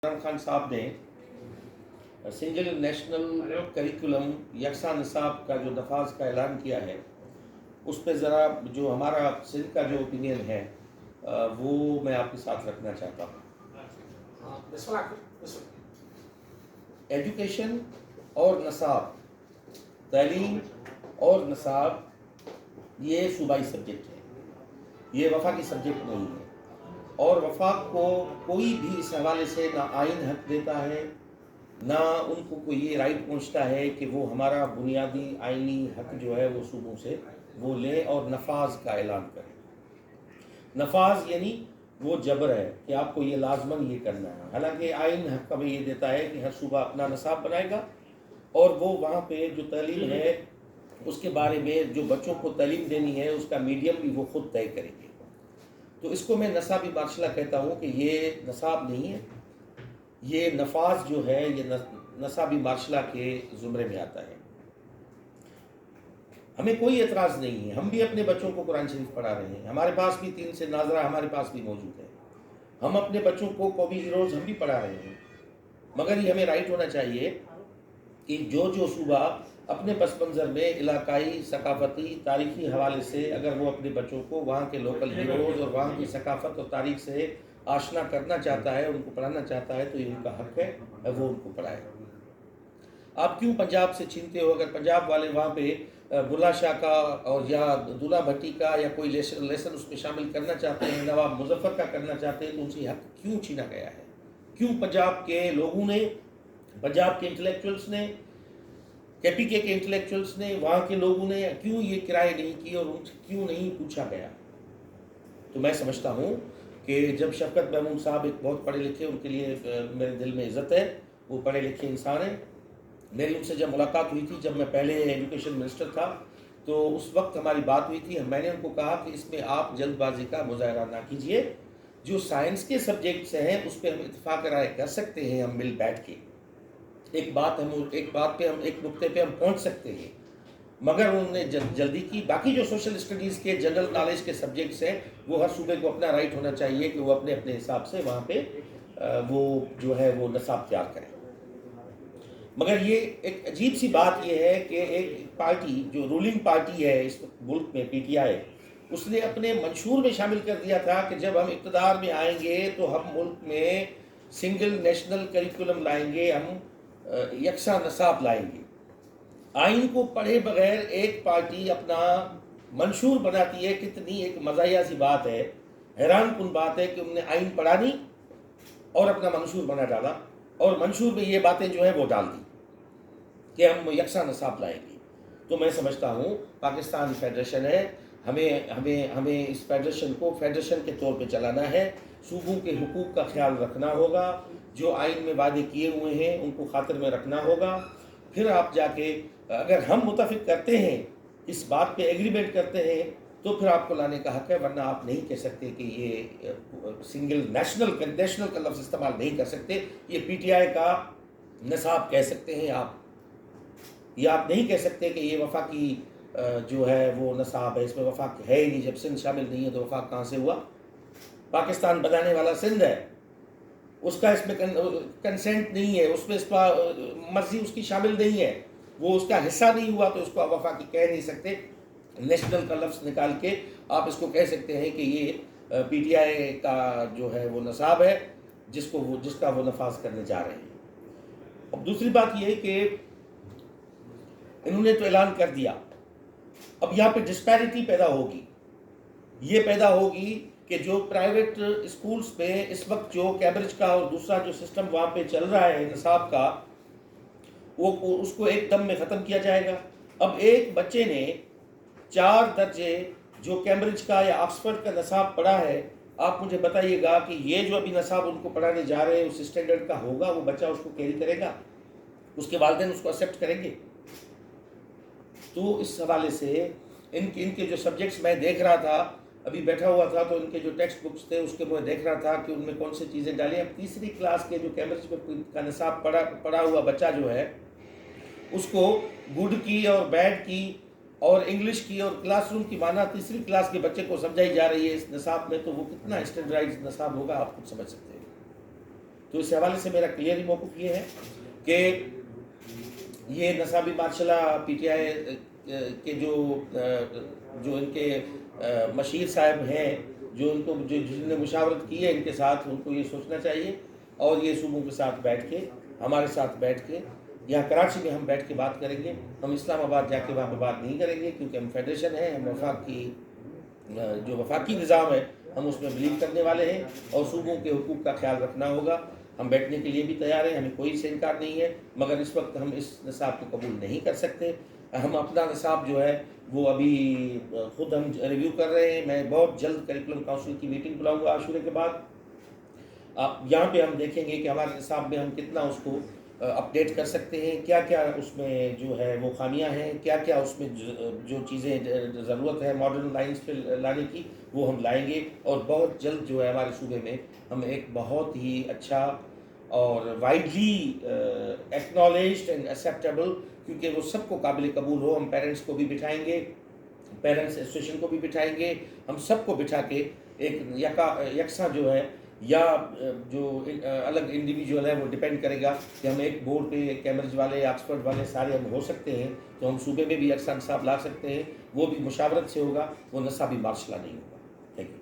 عمران خان صاحب نے single national curriculum یکساں نصاب کا جو نفاذ کا اعلان کیا ہے اس پہ ذرا جو ہمارا سندھ کا جو اوپینین ہے وہ میں آپ کے ساتھ رکھنا چاہتا ہوں. ایجوکیشن اور نصاب، تعلیم اور نصاب یہ صوبائی سبجیکٹ ہے، یہ وفاقی سبجیکٹ نہیں ہے، اور وفاق کو کوئی بھی اس حوالے سے نہ آئین حق دیتا ہے نہ ان کو کوئی یہ رائٹ پہنچتا ہے کہ وہ ہمارا بنیادی آئینی حق جو ہے وہ صوبوں سے وہ لیں اور نفاذ کا اعلان کریں. نفاذ یعنی وہ جبر ہے کہ آپ کو یہ لازماً یہ کرنا ہے، حالانکہ آئین حق ہمیں یہ دیتا ہے کہ ہر صوبہ اپنا نصاب بنائے گا اور وہ وہاں پہ جو تعلیم ہے اس کے بارے میں جو بچوں کو تعلیم دینی ہے اس کا میڈیم بھی وہ خود طے کریں گے. تو اس کو میں نصابی مارشلہ کہتا ہوں کہ یہ نصاب نہیں ہے، یہ نفاذ جو ہے یہ نصابی مارشلہ کے زمرے میں آتا ہے. ہمیں کوئی اعتراض نہیں ہے، ہم بھی اپنے بچوں کو قرآن شریف پڑھا رہے ہیں، ہمارے پاس بھی 3 سے ناظرہ ہمارے پاس بھی موجود ہے، ہم اپنے بچوں کو قومی ہیروز ہم بھی پڑھا رہے ہیں. مگر یہ ہمیں رائٹ ہونا چاہیے کہ جو صوبہ اپنے پس منظر میں علاقائی ثقافتی تاریخی حوالے سے اگر وہ اپنے بچوں کو وہاں کے لوکل ہیروز اور وہاں کی ثقافت اور تاریخ سے آشنا کرنا چاہتا ہے، ان کو پڑھانا چاہتا ہے، تو یہ ان کا حق ہے وہ ان کو پڑھائے. آپ کیوں پنجاب سے چھینتے ہو؟ اگر پنجاب والے وہاں پہ بلا شاہ کا اور یا دولہ بھٹی کا یا کوئی لیسن اس میں شامل کرنا چاہتے ہیں، نواب مظفر کا کرنا چاہتے ہیں، تو ان سے حق کیوں چھینا گیا ہے؟ کیوں پنجاب کے لوگوں نے، پنجاب کے انٹلیکچوئلس نے، کے پی کے انٹلیکچوئلس نے، وہاں کے لوگوں نے کیوں یہ کرائے نہیں کی اور ان سے کیوں نہیں پوچھا گیا؟ تو میں سمجھتا ہوں کہ جب شفقت محمود صاحب ایک بہت پڑھے لکھے، ان کے لیے میرے دل میں عزت ہے، وہ پڑھے لکھے انسان ہیں. میری ان سے جب ملاقات ہوئی تھی، جب میں پہلے ایجوکیشن منسٹر تھا، تو اس وقت ہماری بات ہوئی تھی. میں نے ان کو کہا کہ اس میں آپ جلد بازی کا مظاہرہ نہ کیجیے، جو سائنس کے سبجیکٹس ہیں اس پہ ہم اتفاق رائے کر سکتے ہیں، ہم مل بیٹھ کے ایک بات پہ ہم ایک نقطے پہ ہم پہنچ سکتے ہیں. مگر انہوں نے جلدی کی. باقی جو سوشل اسٹڈیز کے جنرل نالج کے سبجیکٹس ہیں وہ ہر صوبے کو اپنا رائٹ ہونا چاہیے کہ وہ اپنے اپنے حساب سے وہاں پہ وہ جو ہے وہ نصاب تیار کریں. مگر یہ ایک عجیب سی بات یہ ہے کہ ایک پارٹی جو رولنگ پارٹی ہے اس ملک میں، پی ٹی آئی، اس نے اپنے منشور میں شامل کر دیا تھا کہ جب ہم اقتدار میں آئیں گے تو ہم ملک میں سنگل نیشنل کریکولم لائیں گے، ہم یکساں نصاب لائیں گے. آئین کو پڑھے بغیر ایک پارٹی اپنا منشور بناتی ہے، کتنی ایک مزاحیہ سی بات ہے، حیران کن بات ہے کہ انہوں نے آئین پڑھا نہیں اور اپنا منشور بنا ڈالا، اور منشور میں یہ باتیں جو ہیں وہ ڈال دی کہ ہم یکساں نصاب لائیں گے. تو میں سمجھتا ہوں پاکستان فیڈریشن ہے، ہمیں اس فیڈریشن کو فیڈریشن کے طور پہ چلانا ہے. صوبوں کے حقوق کا خیال رکھنا ہوگا، جو آئین میں وعدے کیے ہوئے ہیں ان کو خاطر میں رکھنا ہوگا. پھر آپ جا کے اگر ہم متفق کرتے ہیں، اس بات پہ ایگریمنٹ کرتے ہیں، تو پھر آپ کو لانے کا حق ہے، ورنہ آپ نہیں کہہ سکتے کہ یہ سنگل نیشنل کا لفظ استعمال نہیں کر سکتے. یہ پی ٹی آئی کا نصاب کہہ سکتے ہیں آپ، یہ آپ نہیں کہہ سکتے کہ یہ وفاقی جو ہے وہ نصاب ہے. اس میں وفاق ہے ہی نہیں، جب سندھ شامل نہیں ہے تو وفاق کہاں سے ہوا؟ پاکستان بنانے والا سندھ ہے، اس کا اس میں کنسنٹ نہیں ہے، اس میں اس کا مرضی اس کی شامل نہیں ہے، وہ اس کا حصہ نہیں ہوا، تو اس کو آپ وفاقی کہہ نہیں سکتے. نیشنل کا لفظ نکال کے آپ اس کو کہہ سکتے ہیں کہ یہ پی ٹی آئی کا جو ہے وہ نصاب ہے جس کا وہ نفاذ کرنے جا رہے ہیں. اب دوسری بات یہ کہ انہوں نے تو اعلان کر دیا، اب یہاں پہ ڈسپیرٹی پیدا ہوگی. یہ پیدا ہوگی کہ جو پرائیویٹ اسکولز پہ اس وقت جو کیمبرج کا اور دوسرا جو سسٹم وہاں پہ چل رہا ہے نصاب کا، وہ اس کو ایک دم میں ختم کیا جائے گا. اب ایک بچے نے 4 درجے جو کیمبرج کا یا آکسفورڈ کا نصاب پڑھا ہے، آپ مجھے بتائیے گا کہ یہ جو ابھی نصاب ان کو پڑھانے جا رہے ہیں اس اسٹینڈرڈ کا ہوگا؟ وہ بچہ اس کو کیری کرے گا؟ اس کے والدین اس کو ایکسیپٹ کریں گے؟ تو اس حوالے سے ان کے جو سبجیکٹس میں دیکھ رہا تھا، ابھی بیٹھا ہوا تھا تو ان کے جو ٹیکسٹ بکس تھے اس کے میں دیکھ رہا تھا کہ ان میں کون سی چیزیں ڈالی. اب 3ری کلاس کے جو کیمبرج کا نصاب پڑھا ہوا بچہ جو ہے، اس کو گڈ کی اور بیڈ کی اور انگلش کی اور کلاس روم کی معنی 3ری کلاس کے بچے کو سمجھائی جا رہی ہے اس نصاب میں، تو وہ کتنا اسٹینڈرڈائز نصاب ہوگا آپ خود سمجھ سکتے ہیں. تو اس حوالے سے میرا کلیئر موقف یہ ہے کہ یہ نصابی مارشلہ پی ٹی آئی کے جو ان کے مشیر صاحب ہیں، جو ان کو جن نے مشاورت کی ہے ان کے ساتھ، ان کو یہ سوچنا چاہیے اور یہ صوبوں کے ساتھ بیٹھ کے، ہمارے ساتھ بیٹھ کے، یہاں کراچی میں ہم بیٹھ کے بات کریں گے. ہم اسلام آباد جا کے وہاں پہ بات نہیں کریں گے، کیونکہ ہم فیڈریشن ہیں، ہم جو وفاقی نظام ہے ہم اس میں بلیو کرنے والے ہیں اور صوبوں کے حقوق کا خیال رکھنا ہوگا. ہم بیٹھنے کے لیے بھی تیار ہیں، ہمیں کوئی سے انکار نہیں ہے، مگر اس وقت ہم اس نصاب کو قبول نہیں کر سکتے. ہم اپنا نصاب جو ہے وہ ابھی خود ہم ریویو کر رہے ہیں. میں بہت جلد کریکولم کونسل کی میٹنگ بلاؤں گا عاشورے کے بعد. یہاں پہ ہم دیکھیں گے کہ ہمارے نصاب میں ہم کتنا اس کو اپڈیٹ کر سکتے ہیں، کیا کیا اس میں جو ہے وہ خامیاں ہیں، کیا کیا اس میں جو چیزیں ضرورت ہے ماڈرن لائنز پہ لانے کی وہ ہم لائیں گے. اور بہت جلد جو ہے ہمارے صوبے میں ہم ایک بہت ہی اچھا اور وائڈلی ایکنالجڈ اینڈ ایکسیپٹیبل، کیونکہ وہ سب کو قابل قبول ہو. ہم پیرنٹس کو بھی بٹھائیں گے، پیرنٹس ایسوسیشن کو بھی بٹھائیں گے، ہم سب کو بٹھا کے ایک یکساں جو ہے، یا جو الگ انڈیویجول ہے وہ ڈیپینڈ کرے گا کہ ہم ایک بورڈ پہ کیمبرج والے، آکسفورڈ والے سارے ہم ہو سکتے ہیں تو ہم صوبے میں بھی یکساں نصاب لا سکتے ہیں. وہ بھی مشاورت سے ہوگا، وہ نصابی مارشلہ نہیں ہوگا. Thank you.